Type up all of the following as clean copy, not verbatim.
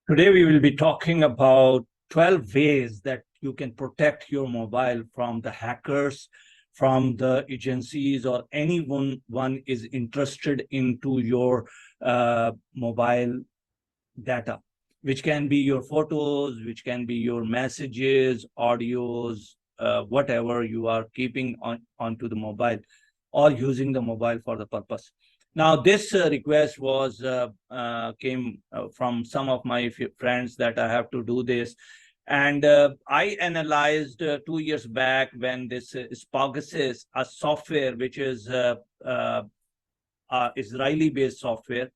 Today, we will be talking about 12 ways that you can protect your mobile from the hackers, from the agencies, or anyone one is interested into your mobile data, which can be your photos, which can be your messages, audios, whatever you are keeping onto the mobile or using the mobile for the purpose. Now, this request was came from some of my friends that I have to do this. And I analyzed 2 years back when this Spaugasis, a software which is Israeli-based software,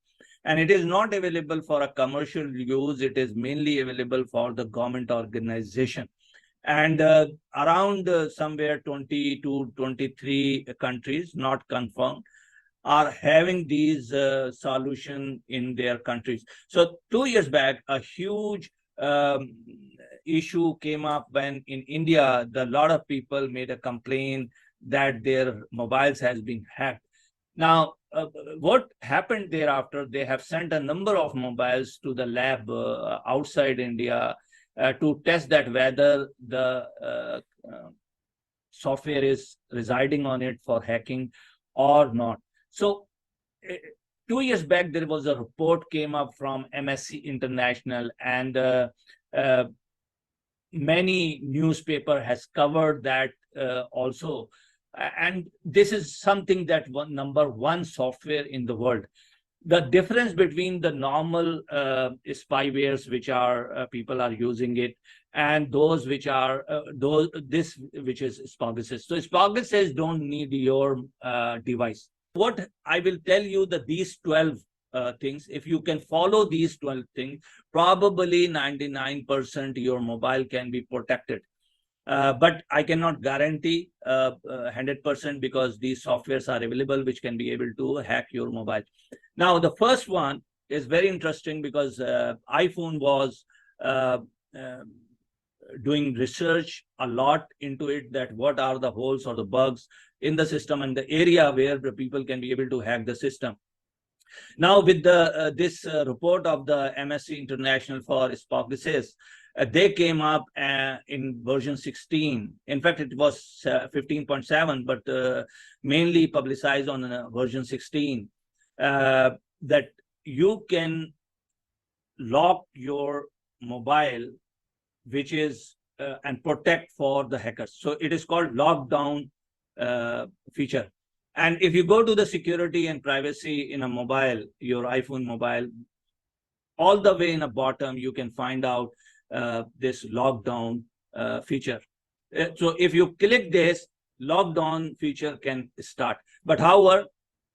and it is not available for a commercial use. It is mainly available for the government organization. And around somewhere 20 to 23 countries, not confirmed, are having these solution in their countries. So 2 years back, a huge issue came up when in India, a lot of people made a complaint that their mobiles has been hacked. Now, what happened thereafter, they have sent a number of mobiles to the lab outside India to test that whether the software is residing on it for hacking or not. So 2 years back, there was a report came up from MSC International, and many newspaper has covered that also. And this is something that number one software in the world. The difference between the normal spywares, which are people are using it, and those which are this which is Spaugasis. So Spaugasis don't need your device. What I will tell you that these 12 things, if you can follow these 12 things, probably 99% your mobile can be protected. But I cannot guarantee 100% because these softwares are available which can be able to hack your mobile. Now, the first one is very interesting because iPhone was doing research a lot into it, that what are the holes or the bugs in the system and the area where the people can be able to hack the system. Now, with the this report of the MSC International for Spaugasis, they came up in version 16. In fact, it was 15.7, but mainly publicized on version 16, that you can lock your mobile, which is and protect for the hackers. So it is called lockdown feature. And if you go to the security and privacy in a mobile, your iPhone mobile, all the way in the bottom, you can find out this lockdown feature. So if you click this, lockdown feature can start. But however,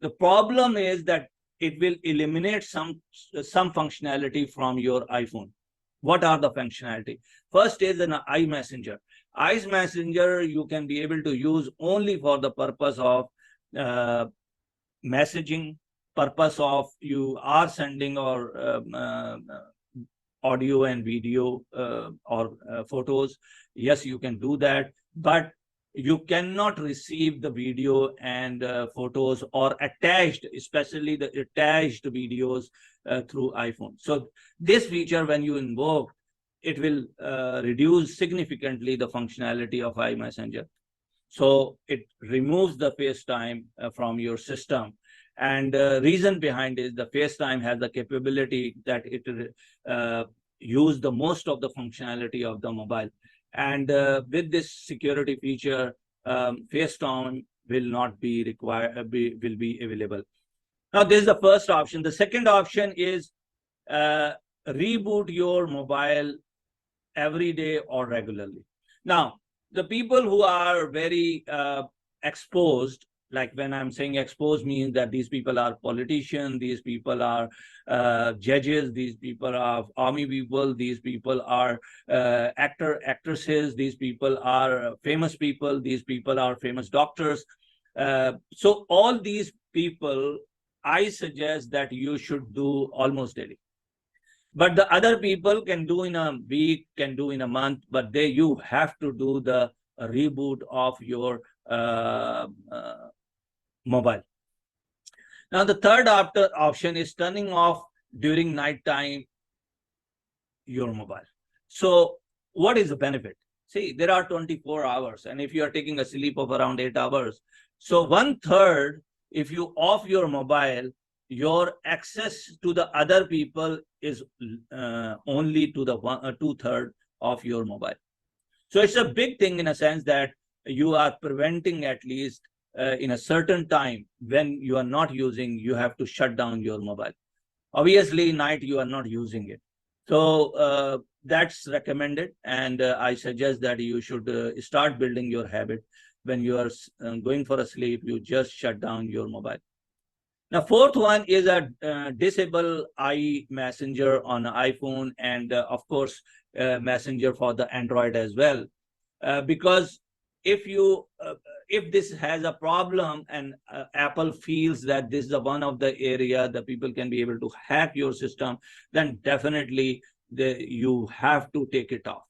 the problem is that it will eliminate some functionality from your iPhone. What are the functionality? First is an imessenger. imessenger you can be able to use only for the purpose of messaging, purpose of you are sending or audio and video or photos. Yes, you can do that, but you cannot receive the video and photos or attached, especially the attached videos through iPhone. So this feature, when you invoke, it will reduce significantly the functionality of iMessenger. So it removes the FaceTime from your system. And the reason behind is the FaceTime has the capability that it use the most of the functionality of the mobile. And with this security feature, FaceTime will not be required, will be available. Now, this is the first option. The second option is reboot your mobile every day or regularly. Now, the people who are very exposed, like when I'm saying exposed means that these people are politicians, these people are judges, these people are army people, these people are actresses, these people are famous people, these people are famous doctors. So all these people, I suggest that you should do almost daily. But the other people can do in a week, can do in a month, but you have to do the reboot of your mobile. Now, the third option is turning off during nighttime your mobile. So what is the benefit? See, there are 24 hours, and if you are taking a sleep of around 8 hours, so 1/3, if you off your mobile, your access to the other people is only to the 2/3 of your mobile. So it's a big thing in a sense that you are preventing, at least in a certain time when you are not using, you have to shut down your mobile. Obviously, night you are not using it. So that's recommended. And I suggest that you should start building your habit. When you are going for a sleep, you just shut down your mobile. Now, fourth one is a disable iMessenger on iPhone, and of course, Messenger for the Android as well. Because if you if this has a problem and Apple feels that this is one of the area that people can be able to hack your system, then definitely you have to take it off,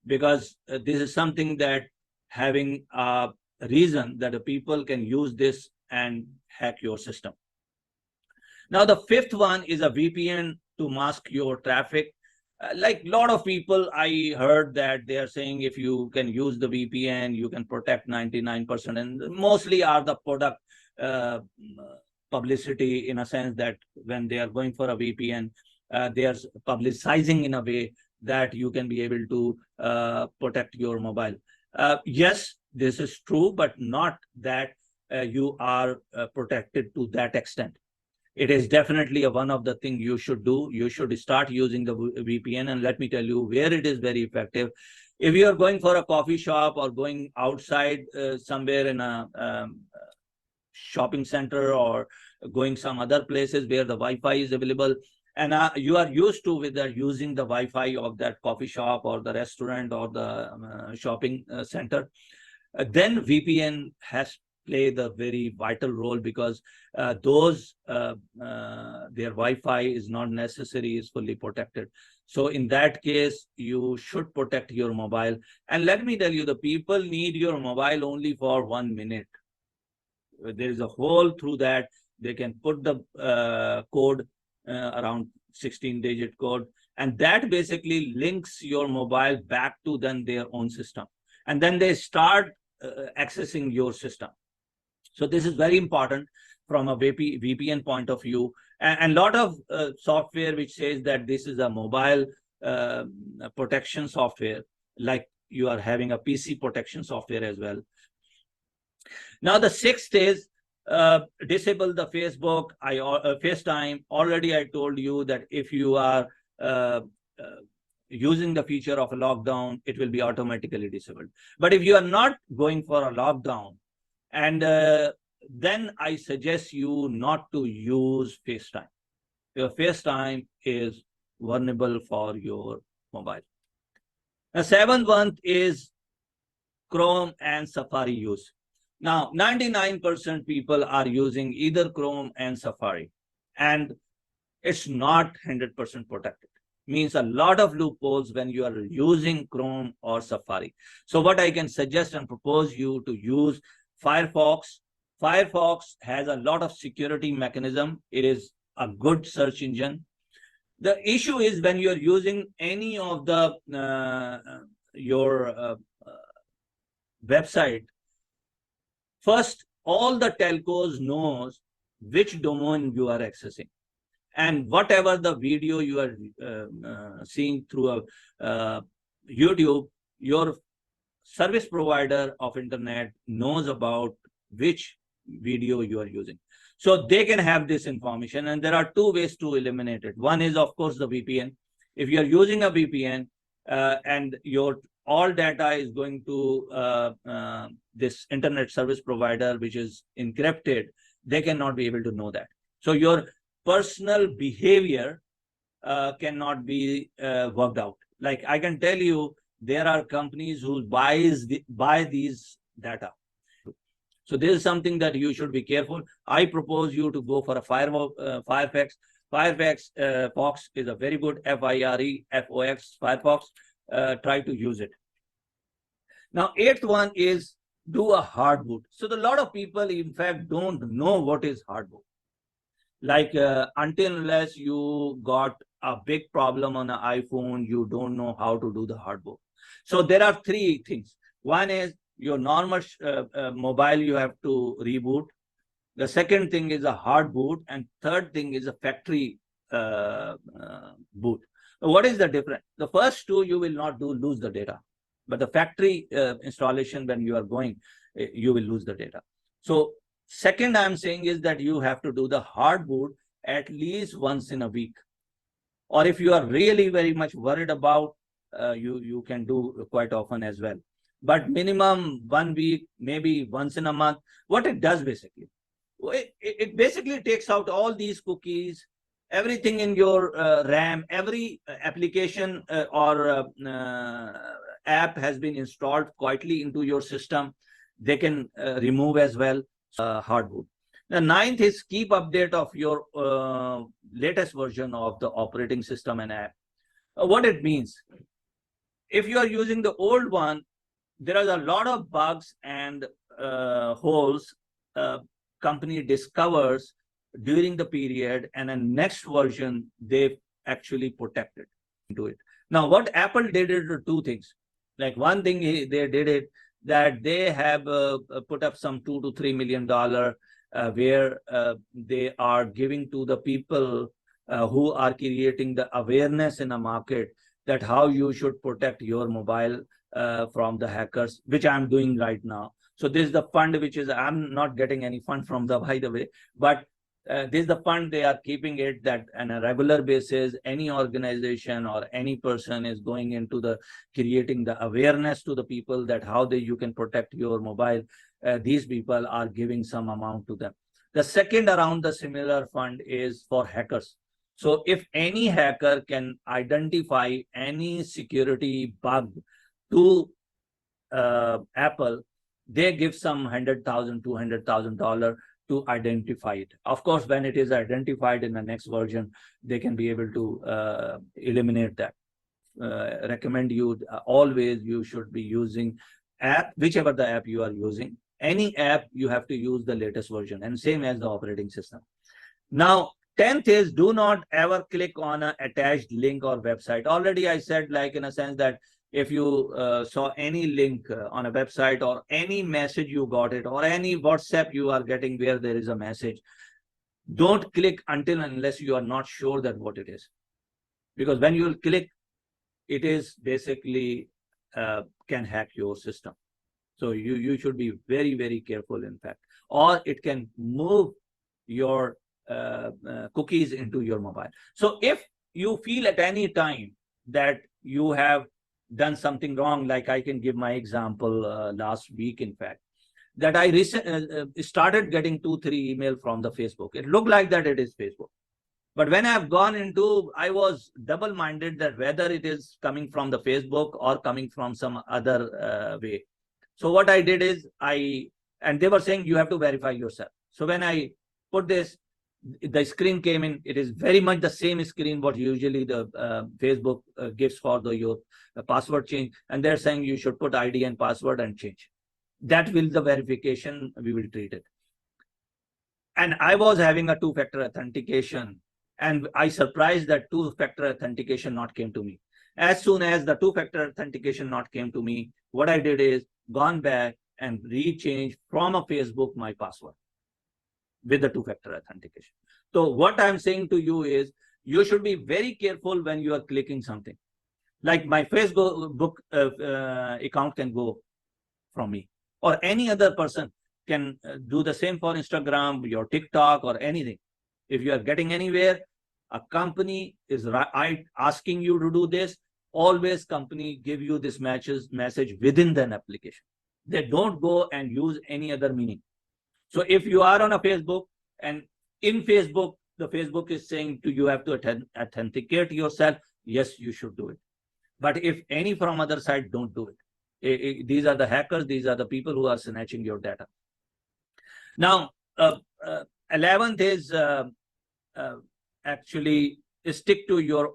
because this is something that having a reason that the people can use this and hack your system. Now, the fifth one is a VPN to mask your traffic. Like a lot of people, I heard that they are saying if you can use the VPN, you can protect 99%. And mostly are the product publicity, in a sense that when they are going for a VPN, they are publicizing in a way that you can be able to protect your mobile. Yes, this is true, but not that you are protected to that extent. It is definitely one of the things you should do. You should start using the VPN, and let me tell you where it is very effective. If you are going for a coffee shop or going outside somewhere in a shopping center, or going some other places where the Wi-Fi is available, and you are used to with using the Wi-Fi of that coffee shop or the restaurant or the shopping center, then VPN has play the very vital role, because their Wi-Fi is not necessary, is fully protected. So in that case, you should protect your mobile. And let me tell you, the people need your mobile only for 1 minute. There is a hole through that. They can put the code, around 16-digit code, and that basically links your mobile back to then their own system. And then they start accessing your system. So this is very important from a VPN point of view. And a lot of software which says that this is a mobile protection software, like you are having a PC protection software as well. Now, the sixth is disable the Facebook, FaceTime. Already I told you that if you are using the feature of a lockdown, it will be automatically disabled. But if you are not going for a lockdown, and then I suggest you not to use FaceTime. Your FaceTime is vulnerable for your mobile. The seventh one is Chrome and Safari use. Now, 99% people are using either Chrome and Safari, and it's not 100% protected. Means a lot of loopholes when you are using Chrome or Safari. So what I can suggest and propose you to use Firefox. Firefox has a lot of security mechanism. It is a good search engine. The issue is when you're using any of the your website, first, all the telcos knows which domain you are accessing. And whatever the video you are seeing through YouTube, your service provider of internet knows about which video you are using. So they can have this information, and there are two ways to eliminate it. One is, of course, the VPN. If you are using a VPN and your all data is going to this internet service provider, which is encrypted, they cannot be able to know that. So your personal behavior cannot be worked out. Like I can tell you, there are companies who buy these data. So this is something that you should be careful. I propose you to go for a Firefox. Firefox is a very good Firefox. Firefox. Try to use it. Now, eighth one is do a hard boot. So a lot of people, in fact, don't know what is hard boot. Like until unless you got a big problem on an iPhone, you don't know how to do the hardboot. So there are three things. One is your normal mobile, you have to reboot. The second thing is a hard boot, and third thing is a factory boot. What is the difference? The first two you will not lose the data, but the factory installation, when you are going, you will lose the data. So second I'm saying is that you have to do the hard boot at least once in a week. Or if you are really very much worried about, you can do quite often as well. But minimum 1 week, maybe once in a month. What it does basically, it basically takes out all these cookies, everything in your RAM, every application or app has been installed quietly into your system. They can remove as well. Hard boot. The ninth is keep update of your latest version of the operating system and app. What it means, if you are using the old one, there are a lot of bugs and holes company discovers during the period, and a next version they actually protected into it. Now what Apple did is two things. Like one thing they did it that they have put up some $2 to $3 million where they are giving to the people who are creating the awareness in a market that how you should protect your mobile from the hackers, which I'm doing right now. So this is the fund, which is, I'm not getting any fund from the, by the way, but this is the fund they are keeping it, that on a regular basis, any organization or any person is going into the creating the awareness to the people that how you can protect your mobile. These people are giving some amount to them. The second around the similar fund is for hackers. So if any hacker can identify any security bug to Apple, they give some $100,000, $200,000 to identify it. Of course, when it is identified in the next version, they can be able to eliminate that. Recommend you always you should be using app, whichever the app you are using. Any app, you have to use the latest version, and same as the operating system. Now, 10th is do not ever click on an attached link or website. Already I said, like in a sense that if you saw any link on a website or any message you got it or any WhatsApp you are getting where there is a message, don't click until unless you are not sure that what it is. Because when you will click, it is basically can hack your system. So you should be very, very careful, in fact, or it can move your cookies into your mobile. So if you feel at any time that you have done something wrong, like I can give my example last week, in fact, that I started getting 2-3 emails from the Facebook. It looked like that it is Facebook. But when I have gone into, I was double-minded that whether it is coming from the Facebook or coming from some other way. So what I did is and they were saying you have to verify yourself. So when I put this, the screen came in, it is very much the same screen what usually the Facebook gives for your password change. And they're saying you should put ID and password and change. That will the verification, we will treat it. And I was having a two-factor authentication, and I surprised that two-factor authentication not came to me. As soon as the two-factor authentication not came to me, what I did is gone back and rechanged from a Facebook my password with the two-factor authentication. So what I'm saying to you is you should be very careful when you are clicking something. Like my Facebook account can go from me, or any other person can do the same for Instagram, your TikTok, or anything. If you are getting anywhere, a company is asking you to do this, always company give you this message within the application. They don't go and use any other meaning. So if you are on a Facebook, and in Facebook, the Facebook is saying to you have to authenticate yourself, yes, you should do it. But if any from other side, don't do it. These are the hackers, these are the people who are snatching your data. Now, 11th is actually stick to your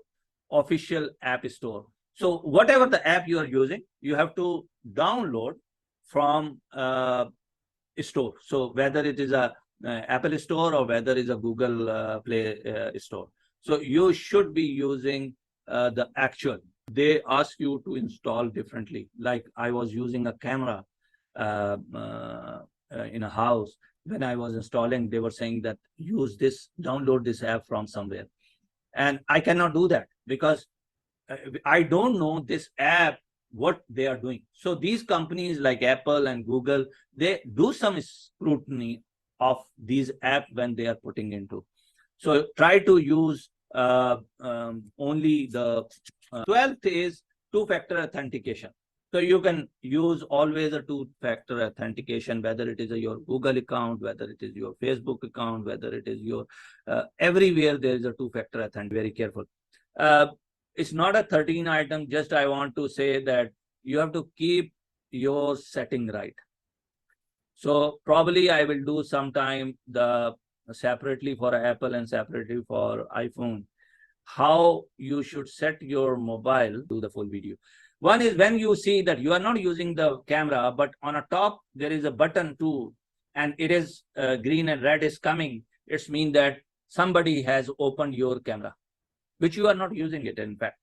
official app store. So whatever the app you are using, you have to download from store. So whether it is a Apple store or whether it's a Google Play store. So you should be using the actual. They ask you to install differently. Like I was using a camera in a house. When I was installing, they were saying that use this, download this app from somewhere. And I cannot do that because I don't know this app, what they are doing. So these companies like Apple and Google, they do some scrutiny of these apps when they are putting into. So try to use only the 12th is two-factor authentication. So you can use always a two-factor authentication, whether it is your Google account, whether it is your Facebook account, whether it is your everywhere there is a two-factor authentication. Very careful. It's not a 13 item. Just I want to say that you have to keep your setting right. So probably I will do sometime the separately for Apple and separately for iPhone, how you should set your mobile. Do the full video. One is when you see that you are not using the camera, but on a top there is a button too, and it is green and red is coming. It's mean that somebody has opened your camera, which you are not using it in fact.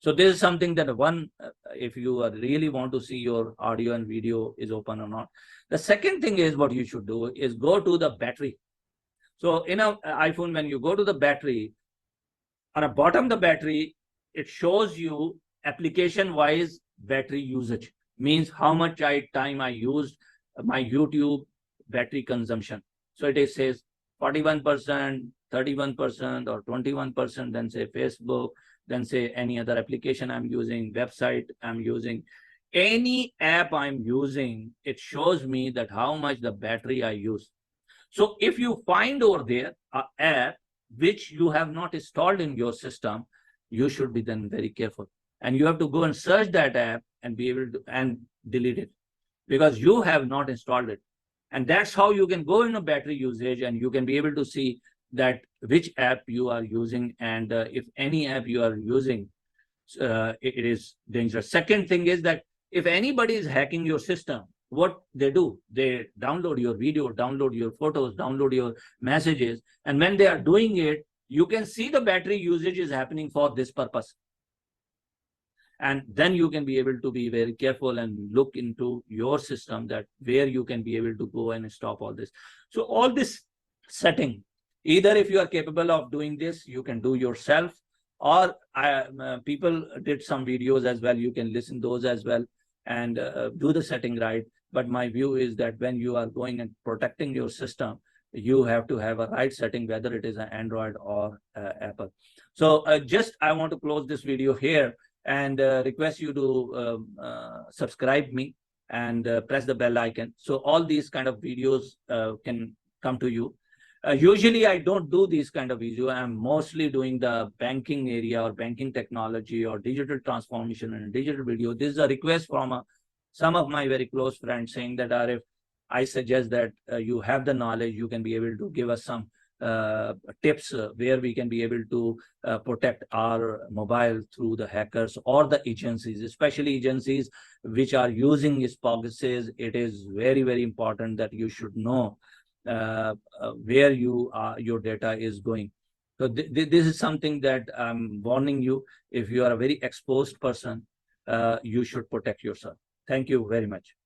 So this is something that one, if you really want to see your audio and video is open or not. The second thing is what you should do is go to the battery. So in an iPhone, when you go to the battery, on the bottom of the battery, it shows you application-wise battery usage. Means how much time I used my YouTube battery consumption. So it says 41%, 31%, or 21%, then say Facebook, then say any other application I'm using, website I'm using. Any app I'm using, it shows me that how much the battery I use. So if you find over there an app which you have not installed in your system, you should be then very careful. And you have to go and search that app and be able to and delete it because you have not installed it. And that's how you can go in a battery usage and you can be able to see that which app you are using and if any app you are using, it is dangerous. Second thing is that if anybody is hacking your system, what they do, they download your video, download your photos, download your messages. And when they are doing it, you can see the battery usage is happening for this purpose. And then you can be able to be very careful and look into your system that where you can be able to go and stop all this. So all this setting, either if you are capable of doing this, you can do yourself, or people did some videos as well. You can listen those as well and do the setting right. But my view is that when you are going and protecting your system, you have to have a right setting, whether it is an Android or Apple. So just I want to close this video here and request you to subscribe me and press the bell icon. So all these kind of videos can come to you. Usually I don't do these kind of videos. I'm mostly doing the banking area or banking technology or digital transformation and digital video. This is a request from some of my very close friends saying that Arif, I suggest that you have the knowledge, you can be able to give us some tips where we can be able to protect our mobile through the hackers or the agencies, especially agencies which are using these policies. It is very, very important that you should know where your data is going. So this is something that I'm warning you. If you are a very exposed person, you should protect yourself. Thank you very much.